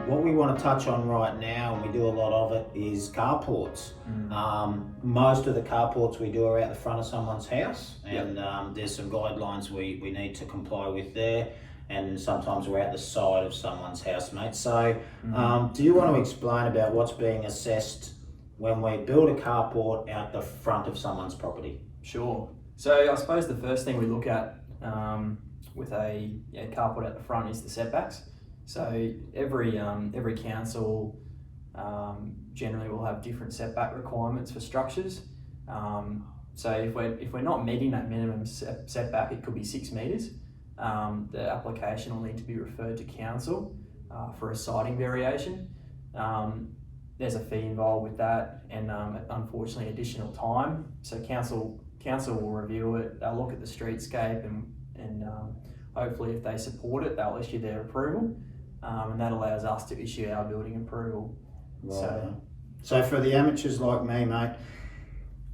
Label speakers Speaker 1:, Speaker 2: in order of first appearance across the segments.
Speaker 1: what we want to touch on right now, and we do a lot of it, is carports. Most of the carports we do are out the front of someone's house, and there's some guidelines we need to comply with there, and sometimes we're out the side of someone's house, mate. So do you want to explain about what's being assessed when we build a carport out the front of someone's property?
Speaker 2: Sure. So I suppose the first thing we look at with a carport at the front is the setbacks. So every council generally will have different setback requirements for structures. So if we're not meeting that minimum setback, it could be 6 metres. The application will need to be referred to council for a siting variation. There's a fee involved with that, and unfortunately additional time. So council will review it. They'll look at the streetscape, and hopefully if they support it, they'll issue their approval, and that allows us to issue our building approval.
Speaker 1: Right. So for the amateurs like me, mate,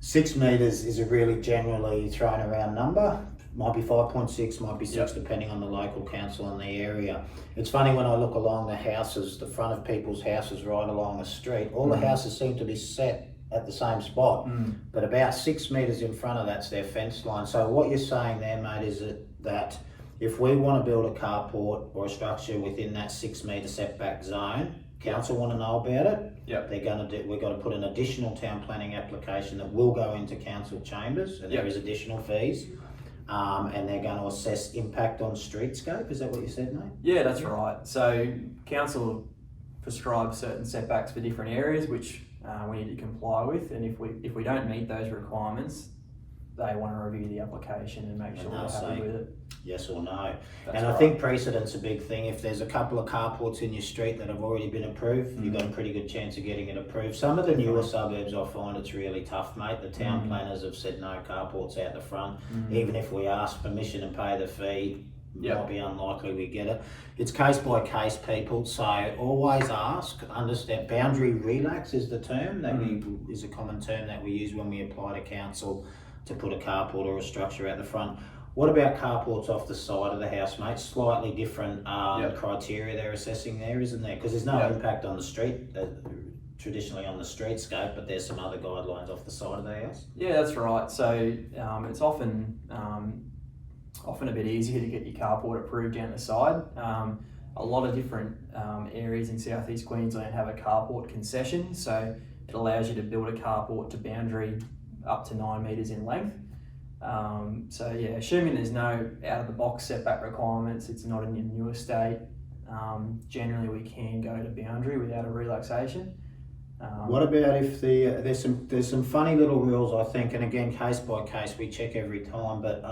Speaker 1: 6 metres is a really generally thrown around number. Might be 5.6, might be 6, depending on the local council and the area. It's funny when I look along the houses, the front of people's houses right along the street, all the houses seem to be set at the same spot, but about 6 metres in front of that's their fence line. So what you're saying there, mate, is that if we want to build a carport or a structure within that 6 metre setback zone, council want to know about it. We're going to put an additional town planning application that will go into council chambers, and there is additional fees. And they're going to assess impact on streetscape. Is that what you said, mate?
Speaker 2: Yeah, that's right. So council prescribes certain setbacks for different areas, which we need to comply with. And if we don't meet those requirements, they want to review the application and make sure we're happy with it.
Speaker 1: Yes or no.
Speaker 2: That's
Speaker 1: and
Speaker 2: right.
Speaker 1: I think precedent's a big thing. If there's a couple of carports in your street that have already been approved, you've got a pretty good chance of getting it approved. Some of the newer suburbs, I find it's really tough, mate. The town planners have said no carports out the front. Even if we ask permission and pay the fee, might be unlikely we get it. It's case by case, people. So always ask, understand. Boundary relax is the term that is a common term that we use when we apply to council to put a carport or a structure out the front. What about carports off the side of the house, mate? Slightly different criteria they're assessing there, isn't there? Because there's no impact on the street, traditionally on the streetscape, but there's some other guidelines off the side of the house.
Speaker 2: Yeah, that's right. So it's often a bit easier to get your carport approved down the side. A lot of different areas in southeast Queensland have a carport concession, so it allows you to build a carport to boundary up to 9 metres in length. Assuming there's no out of the box setback requirements, it's not in your new estate, generally we can go to boundary without a relaxation.
Speaker 1: What about if there's some funny little rules, I think, and again case by case we check every time, but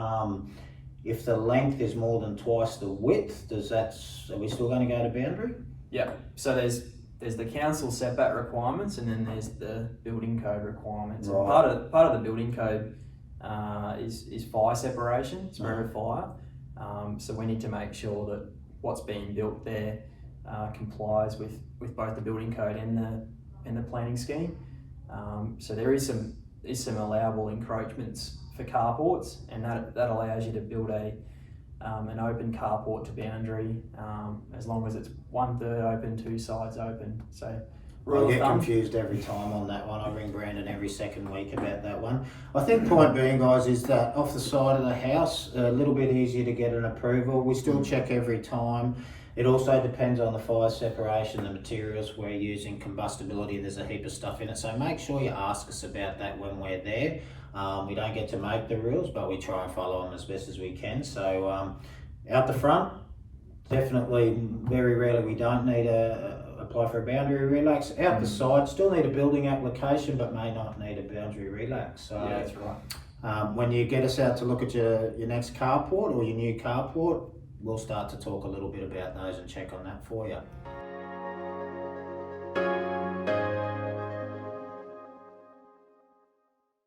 Speaker 1: if the length is more than twice the width, are we still going to go to boundary?
Speaker 2: Yeah, so there's the council setback requirements, and then there's the building code requirements. Right. And part of the building code is fire separation. It's for fire. So we need to make sure that what's being built there complies with both the building code and the planning scheme. So there is some allowable encroachments for carports, and that allows you to build an open carport to boundary, as long as it's 1/3 open, 2 sides open. So
Speaker 1: I get confused every time on that one. I ring Brandon every second week about that one. I think point being, guys, is that off the side of the house, a little bit easier to get an approval. We still check every time. It also depends on the fire separation, the materials we're using, combustibility, there's a heap of stuff in it. So make sure you ask us about that when we're there. We don't get to make the rules, but we try and follow them as best as we can. So out the front, definitely, very rarely we don't need apply for a boundary relax. Out the side, still need a building application, but may not need a boundary relax. So
Speaker 2: yeah, that's right.
Speaker 1: When you get us out to look at your next carport or your new carport, we'll start to talk a little bit about those and check on that for you.